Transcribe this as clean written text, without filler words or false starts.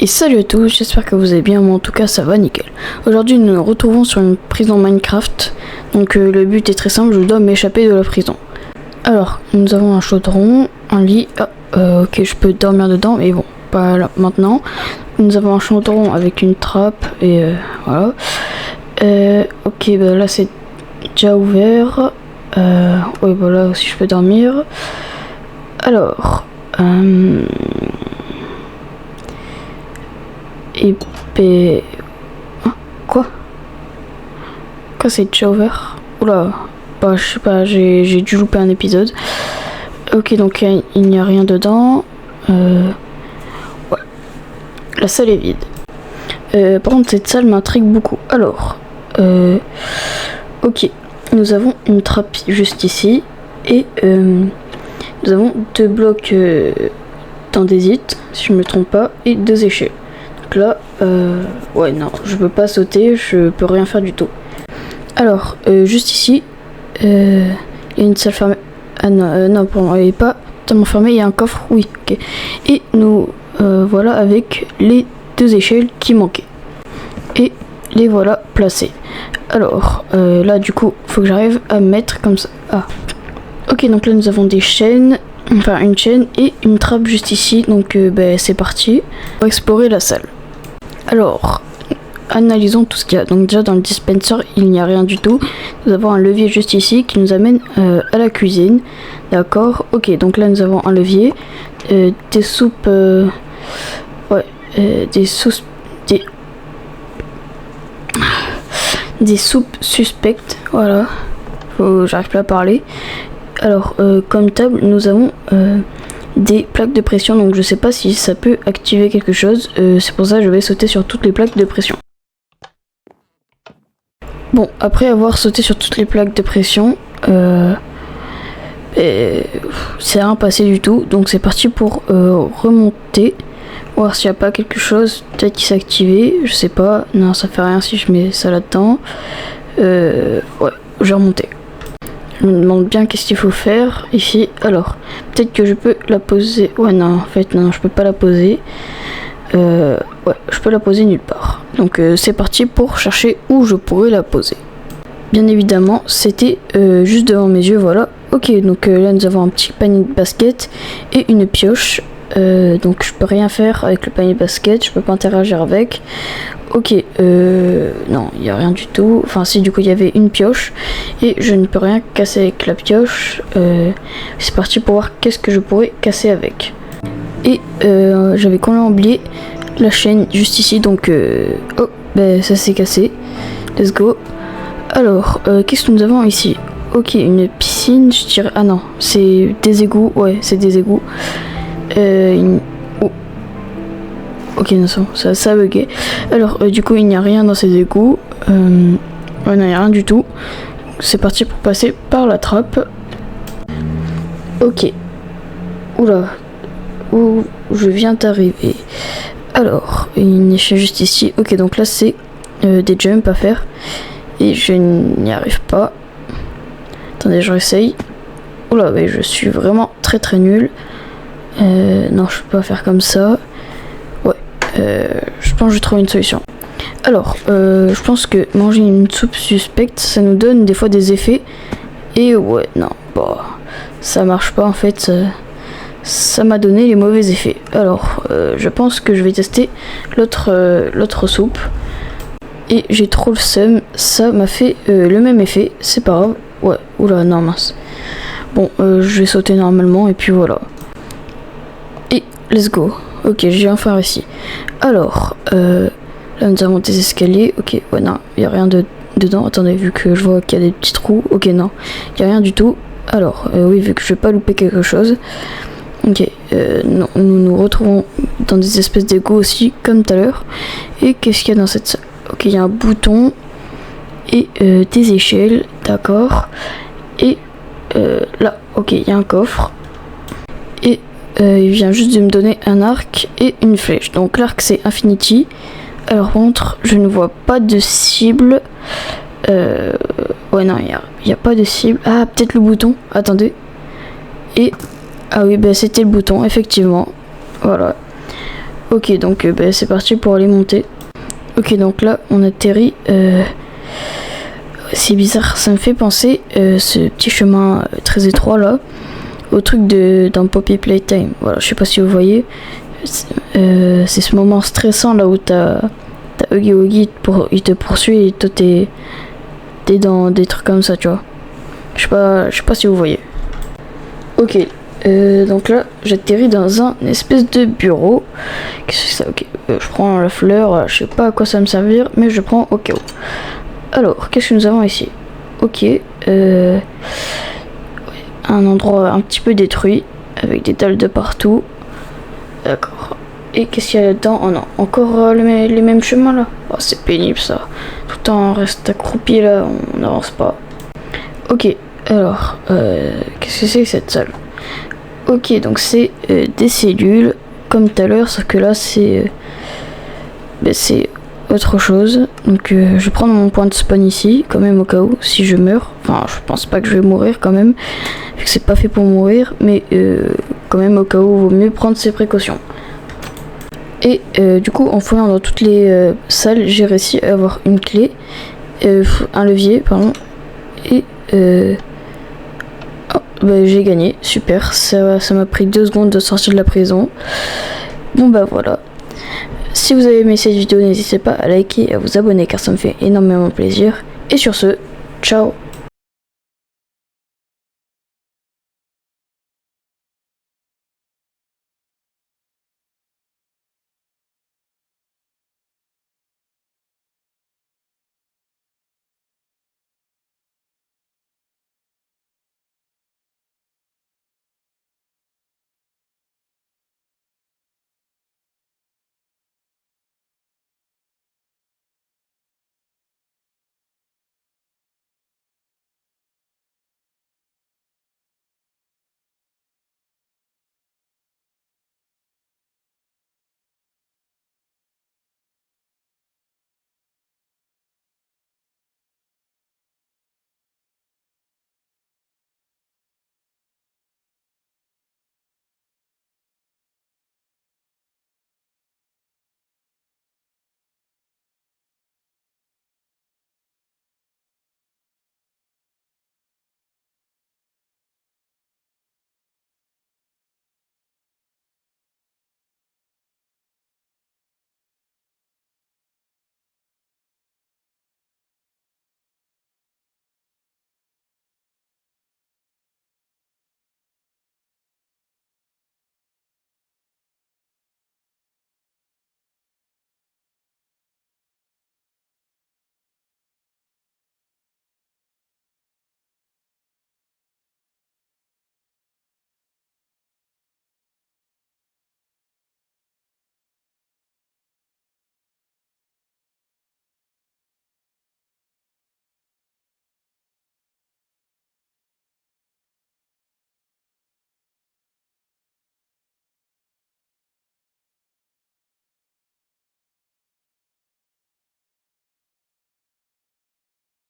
Et salut à tous, j'espère que vous allez bien, moi en tout cas ça va nickel. Aujourd'hui nous nous retrouvons sur une prison Minecraft. Donc le but est très simple, je dois m'échapper de la prison. Alors, nous avons un chaudron, un lit, ok je peux dormir dedans mais bon, pas là, maintenant. Nous avons un chaudron avec une trappe et voilà. Ok, bah là c'est déjà ouvert. Oui bah là aussi je peux dormir. Alors... Et ben... Quoi c'est déjà ouvert? Oula, bah je sais pas, j'ai dû louper un épisode. Ok, donc il n'y a rien dedans. Ouais. La salle est vide. Par contre, cette salle m'intrigue beaucoup. Alors, ok, nous avons une trappe juste ici. Et nous avons deux blocs d'andésite, si je me trompe pas, et deux échelles. Donc là, ouais, non, je peux pas sauter, je peux rien faire du tout. Alors, juste ici, il y a une salle fermée. Ah non, non, pardon, elle est pas totalement fermée, il y a un coffre, oui, ok. Et nous, voilà, avec les deux échelles qui manquaient. Et les voilà placées. Alors, là, du coup, faut que j'arrive à mettre comme ça. Ah. Ok, donc là, nous avons des chaînes, enfin une chaîne et une trappe juste ici. Donc, ben, c'est parti. On va explorer la salle. Alors, analysons tout ce qu'il y a. Donc déjà dans le dispenser, il n'y a rien du tout. Nous avons un levier juste ici qui nous amène à la cuisine. D'accord. Ok, donc là nous avons un levier. Des soupes... ouais, des soupes suspectes. Voilà. J'arrive pas à parler. Alors, comme table, nous avons... des plaques de pression, donc je sais pas si ça peut activer quelque chose, c'est pour ça que je vais sauter sur toutes les plaques de pression. Bon, après avoir sauté sur toutes les plaques de pression, c'est rien passé du tout, donc c'est parti pour remonter, voir s'il n'y a pas quelque chose, peut-être qui s'est activé, je sais pas, non ça fait rien si je mets ça là-dedans, ouais, je vais remonter. Je me demande bien qu'est-ce qu'il faut faire ici. Alors, peut-être que je peux la poser. Ouais, non, en fait, non, je peux pas la poser. Ouais, je peux la poser nulle part. Donc, c'est parti pour chercher où je pourrais la poser. Bien évidemment, c'était juste devant mes yeux, voilà. Ok, donc là, nous avons un petit panier de basket et une pioche. Donc, je peux rien faire avec le panier de basket. Je peux pas interagir avec. Ok, non, il n'y a rien du tout. Enfin, si, du coup, il y avait une pioche. Et je ne peux rien casser avec la pioche. C'est parti pour voir qu'est-ce que je pourrais casser avec. Et j'avais complètement oublié la chaîne juste ici. Donc, oh, ben, ça s'est cassé. Let's go. Alors, qu'est-ce que nous avons ici? Ok, une piscine, je dirais... Ah non, c'est des égouts. Ouais, c'est des égouts. Oh. Ok, non, ça a bugué. Alors, du coup, il n'y a rien dans ces égouts. Ouais, non, il n'y a rien du tout. C'est parti pour passer par la trappe. Ok. Oula. Où je viens d'arriver. Alors, une échelle juste ici. Ok, donc là, c'est des jumps à faire. Et je n'y arrive pas. Attendez, je réessaye. Oula, mais je suis vraiment très très nul. Non, je peux pas faire comme ça. Ouais, je pense que je vais trouver une solution. Alors, je pense que manger une soupe suspecte, ça nous donne des fois des effets. Et ouais, non, bah, ça marche pas en fait. Ça m'a donné les mauvais effets. Alors, je pense que je vais tester l'autre soupe. Et j'ai trop le seum. Ça m'a fait le même effet. C'est pas grave. Ouais, oula, non, mince. Bon, je vais sauter normalement et puis voilà. Et let's go. Ok, j'ai enfin réussi. Alors, là nous avons des escaliers. Ok, ouais, non, il n'y a rien dedans. Attendez, vu que je vois qu'il y a des petits trous. Ok, non, il n'y a rien du tout. Alors, oui, vu que je vais pas louper quelque chose. Ok, non, nous nous retrouvons dans des espèces d'égouts aussi, comme tout à l'heure. Et qu'est-ce qu'il y a dans cette salle? Ok, il y a un bouton et des échelles, d'accord. Et là, ok, il y a un coffre. Et il vient juste de me donner un arc et une flèche. Donc l'arc c'est Infinity. Alors contre, je ne vois pas de cible. Ouais non, il n'y a pas de cible. Ah, peut-être le bouton. Attendez. Et ah oui, bah c'était le bouton, effectivement. Voilà. Ok, donc bah, c'est parti pour aller monter. Ok, donc là on atterrit. C'est bizarre, ça me fait penser ce petit chemin très étroit là au truc dans Poppy Playtime. Voilà, je sais pas si vous voyez. C'est ce moment stressant là où t'as Huggy Wuggy, il te poursuit et toi t'es dans des trucs comme ça, tu vois. Je sais pas si vous voyez. Ok, donc là j'atterris dans un espèce de bureau. Qu'est-ce que c'est ça? Ok, je prends la fleur, je sais pas à quoi ça va me servir, mais je prends au cas où. Alors, qu'est-ce que nous avons ici? Ok, un endroit un petit peu détruit, avec des dalles de partout. D'accord. Et qu'est-ce qu'il y a là-dedans? Oh non, encore les mêmes chemins là. Oh, c'est pénible ça. Tout le temps on reste accroupi là, on n'avance pas. Ok, alors, qu'est-ce que c'est que cette salle? Ok, donc c'est des cellules, comme tout à l'heure, sauf que là c'est autre chose. Donc je vais prendre mon point de spawn ici, quand même au cas où, si je meurs. Enfin, je pense pas que je vais mourir quand même, vu que c'est pas fait pour mourir, mais quand même au cas où, vaut mieux prendre ses précautions. Et du coup, en fouillant dans toutes les salles, j'ai réussi à avoir une clé, un levier, pardon, et oh, bah, j'ai gagné, super, ça m'a pris 2 secondes de sortir de la prison. Bon bah voilà. Si vous avez aimé cette vidéo, n'hésitez pas à liker et à vous abonner car ça me fait énormément plaisir. Et sur ce, ciao!